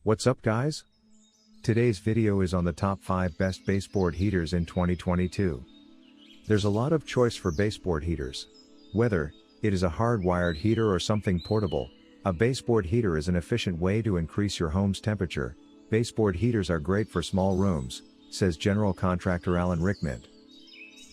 What's up guys? Today's video is on the top 5 best baseboard heaters in 2022. There's a lot of choice for baseboard heaters. Whether it is a hardwired heater or something portable, a baseboard heater is an efficient way to increase your home's temperature. Baseboard heaters are great for small rooms, says general contractor Alan Rickmint.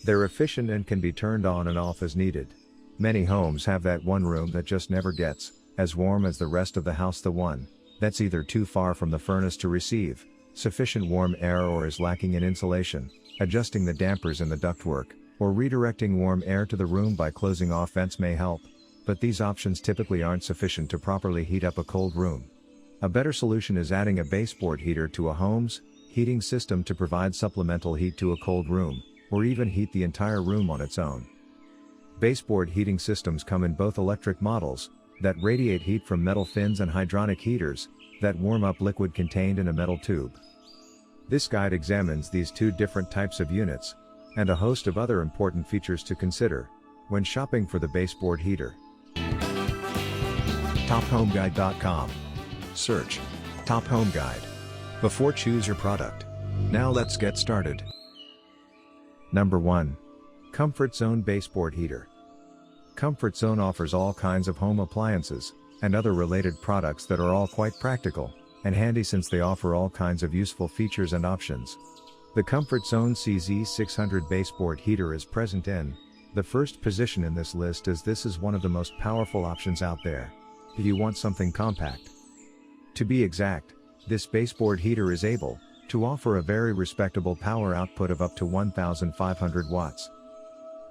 They're efficient and can be turned on and off as needed. Many homes have that one room that just never gets as warm as the rest of the house, the one that's either too far from the furnace to receive sufficient warm air or is lacking in insulation. Adjusting the dampers in the ductwork, or redirecting warm air to the room by closing off vents may help, but these options typically aren't sufficient to properly heat up a cold room. A better solution is adding a baseboard heater to a home's heating system to provide supplemental heat to a cold room, or even heat the entire room on its own. Baseboard heating systems come in both electric models that radiate heat from metal fins and hydronic heaters that warm up liquid contained in a metal tube. This guide examines these two different types of units and a host of other important features to consider when shopping for the baseboard heater. TopHomeGuide.com. Search Top Home Guide before choose your product. Now let's get started. Number 1. Comfort Zone Baseboard Heater. Comfort Zone offers all kinds of home appliances and other related products that are all quite practical and handy since they offer all kinds of useful features and options. The Comfort Zone CZ600 baseboard heater is present in the first position in this list, as this is one of the most powerful options out there if you want something compact. To be exact, this baseboard heater is able to offer a very respectable power output of up to 1,500 watts.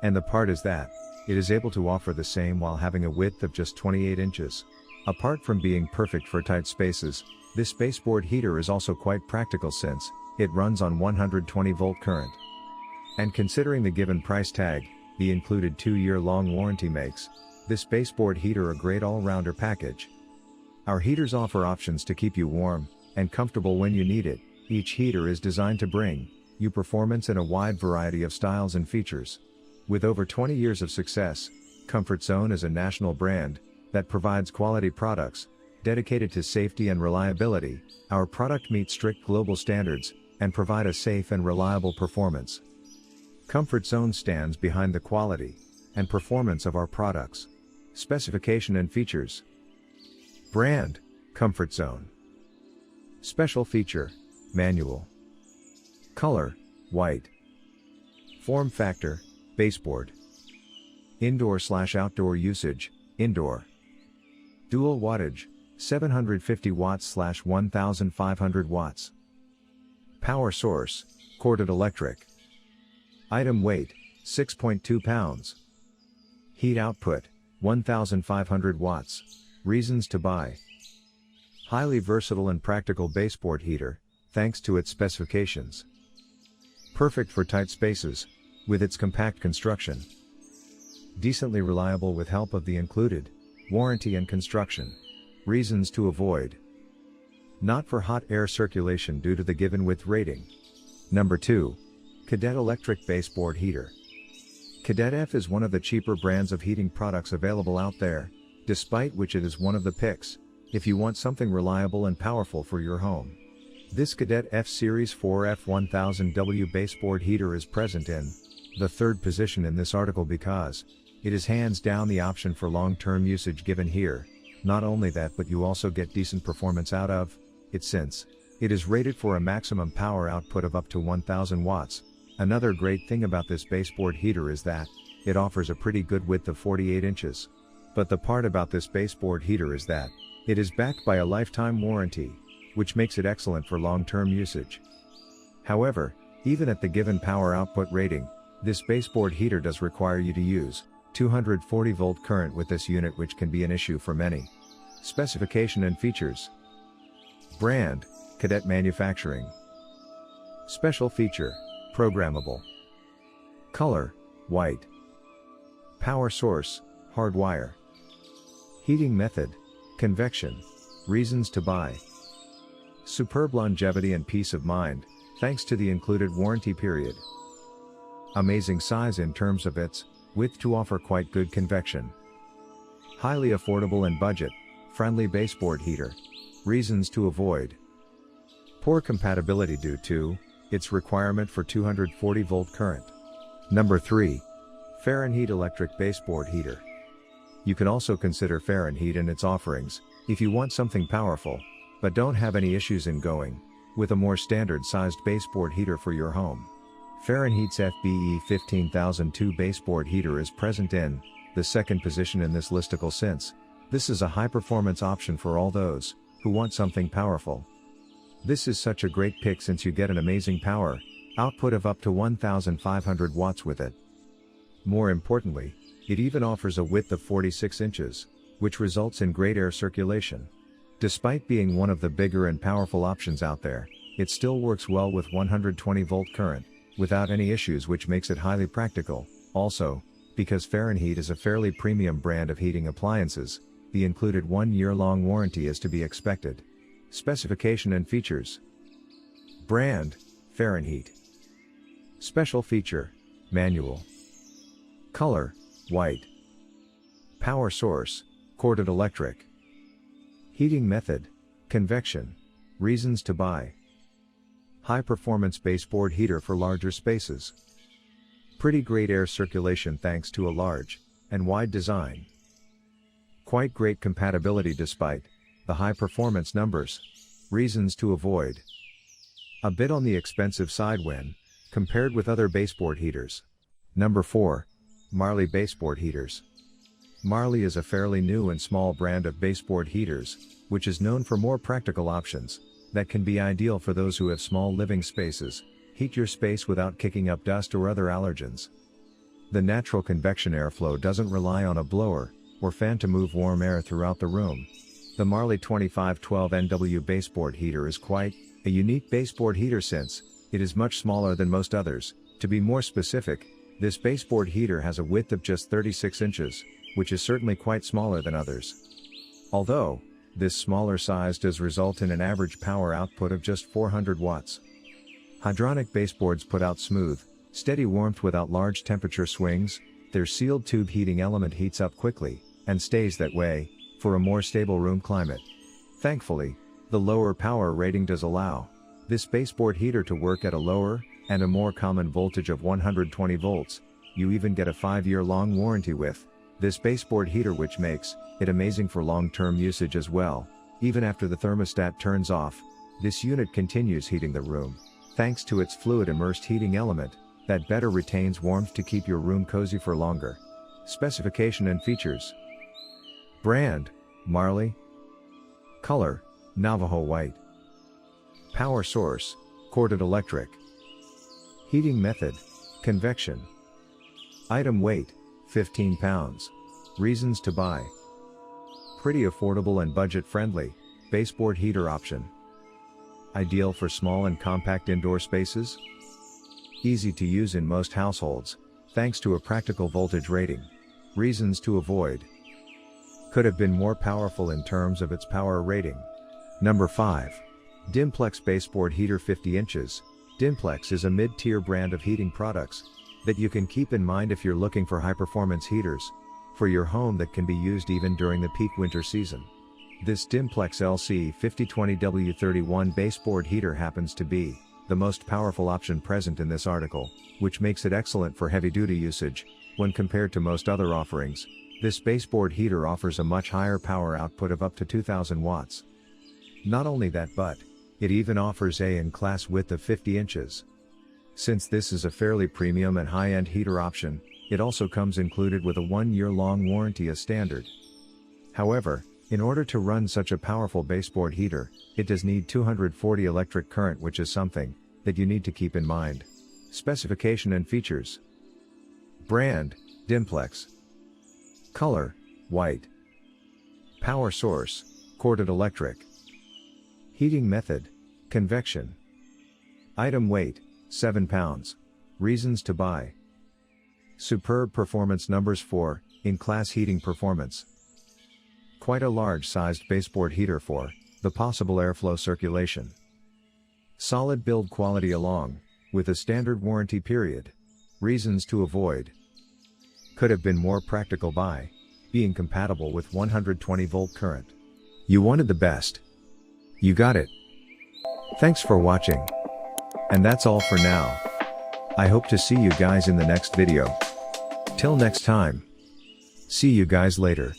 And the part is that it is able to offer the same while having a width of just 28 inches. Apart from being perfect for tight spaces, this baseboard heater is also quite practical since it runs on 120-volt current. And considering the given price tag, the included 2-year-long warranty makes this baseboard heater a great all-rounder package. Our heaters offer options to keep you warm and comfortable when you need it. Each heater is designed to bring you performance in a wide variety of styles and features. With over 20 years of success, Comfort Zone is a national brand that provides quality products dedicated to safety and reliability. Our product meets strict global standards and provide a safe and reliable performance. Comfort Zone stands behind the quality and performance of our products. Specification and features. Brand: Comfort Zone. Special feature: manual. Color: white. Form factor: baseboard. Indoor/outdoor usage: indoor. Dual wattage: 750 watts/1500 watts. Power source: corded electric. Item weight: 6.2 pounds. Heat output: 1500 watts. Reasons to buy: highly versatile and practical baseboard heater, thanks to its specifications. Perfect for tight spaces, with its compact construction. Decently reliable with help of the included warranty and construction. Reasons to avoid: not for hot air circulation due to the given width rating. Number 2. Cadet Electric Baseboard Heater. Cadet F is one of the cheaper brands of heating products available out there, despite which it is one of the picks if you want something reliable and powerful for your home. This Cadet F Series 4 F1000W baseboard heater is present in the third position in this article because it is hands down the option for long-term usage given here. Not only that, but you also get decent performance out of it since it is rated for a maximum power output of up to 1000 watts. Another great thing about this baseboard heater is that it offers a pretty good width of 48 inches. But the part about this baseboard heater is that it is backed by a lifetime warranty, which makes it excellent for long-term usage. However, even at the given power output rating, this baseboard heater does require you to use 240-volt current with this unit, which can be an issue for many. Specification and features. Brand: Cadet Manufacturing. Special feature: programmable. Color: white. Power source: hardwire. Heating method: convection. Reasons to buy: superb longevity and peace of mind, thanks to the included warranty period. Amazing size in terms of its width to offer quite good convection. Highly affordable and budget-friendly baseboard heater. Reasons to avoid: Poor compatibility due to its requirement for 240 volt current. Number 3. Fahrenheat Electric Baseboard Heater. You can also consider Fahrenheat and its offerings, if you want something powerful, but don't have any issues in going with a more standard sized baseboard heater for your home. Fahrenheat's FBE 15002 baseboard heater is present in the second position in this listicle, since this is a high performance option for all those who want something powerful. This is such a great pick since you get an amazing power output of up to 1500 watts with it. More importantly, it even offers a width of 46 inches, which results in great air circulation. Despite being one of the bigger and powerful options out there, it still works well with 120 volt current, without any issues, which makes it highly practical. Also, because Fahrenheat is a fairly premium brand of heating appliances, the included 1-year-long warranty is to be expected. Specification and features. Brand: Fahrenheat. Special feature: manual. Color: white. Power source: corded electric. Heating method: convection. Reasons to buy: high performance baseboard heater for larger spaces. Pretty great air circulation thanks to a large and wide design. Quite great compatibility despite the high performance numbers. Reasons to avoid: a bit on the expensive side when compared with other baseboard heaters. Number 4. Marley Baseboard Heaters. Marley is a fairly new and small brand of baseboard heaters, which is known for more practical options that can be ideal for those who have small living spaces. Heat your space without kicking up dust or other allergens. The natural convection airflow doesn't rely on a blower or fan to move warm air throughout the room. The Marley 2512NW baseboard heater is quite a unique baseboard heater since it is much smaller than most others. To be more specific, this baseboard heater has a width of just 36 inches, which is certainly quite smaller than others. Although, this smaller size does result in an average power output of just 400 watts. Hydronic baseboards put out smooth, steady warmth without large temperature swings. Their sealed tube heating element heats up quickly, and stays that way, for a more stable room climate. Thankfully, the lower power rating does allow this baseboard heater to work at a lower and a more common voltage of 120 volts. You even get a 5-year-long warranty with this baseboard heater, which makes it amazing for long-term usage as well. Even after the thermostat turns off, this unit continues heating the room, thanks to its fluid immersed heating element that better retains warmth to keep your room cozy for longer. Specification and features. Brand: Marley. Color: Navajo white. Power source: corded electric. Heating method: convection. Item weight: 15 pounds. Reasons to buy: pretty affordable and budget friendly baseboard heater option. Ideal for small and compact indoor spaces. Easy to use in most households, thanks to a practical voltage rating. Reasons to avoid: could have been more powerful in terms of its power rating. Number 5. Dimplex Baseboard Heater 50 inches. Dimplex is a mid-tier brand of heating products that you can keep in mind if you're looking for high-performance heaters for your home that can be used even during the peak winter season. This Dimplex LC 5020W31 baseboard heater happens to be the most powerful option present in this article, which makes it excellent for heavy-duty usage. When compared to most other offerings, this baseboard heater offers a much higher power output of up to 2000 watts. Not only that, but it even offers A-in-class width of 50 inches. Since this is a fairly premium and high-end heater option, it also comes included with a 1-year-long warranty as standard. However, in order to run such a powerful baseboard heater, it does need 240 electric current, which is something that you need to keep in mind. Specification and features. Brand: Dimplex. Color: white. Power source: corded electric. Heating method: convection. Item weight: 7 pounds. Reasons to buy: superb performance numbers for in-class heating performance. Quite a large-sized baseboard heater for the possible airflow circulation. Solid build quality along with a standard warranty period. Reasons to avoid: could have been more practical by being compatible with 120 volt current. You wanted the best. You got it. Thanks for watching. And that's all for now. I hope to see you guys in the next video. Till next time. See you guys later.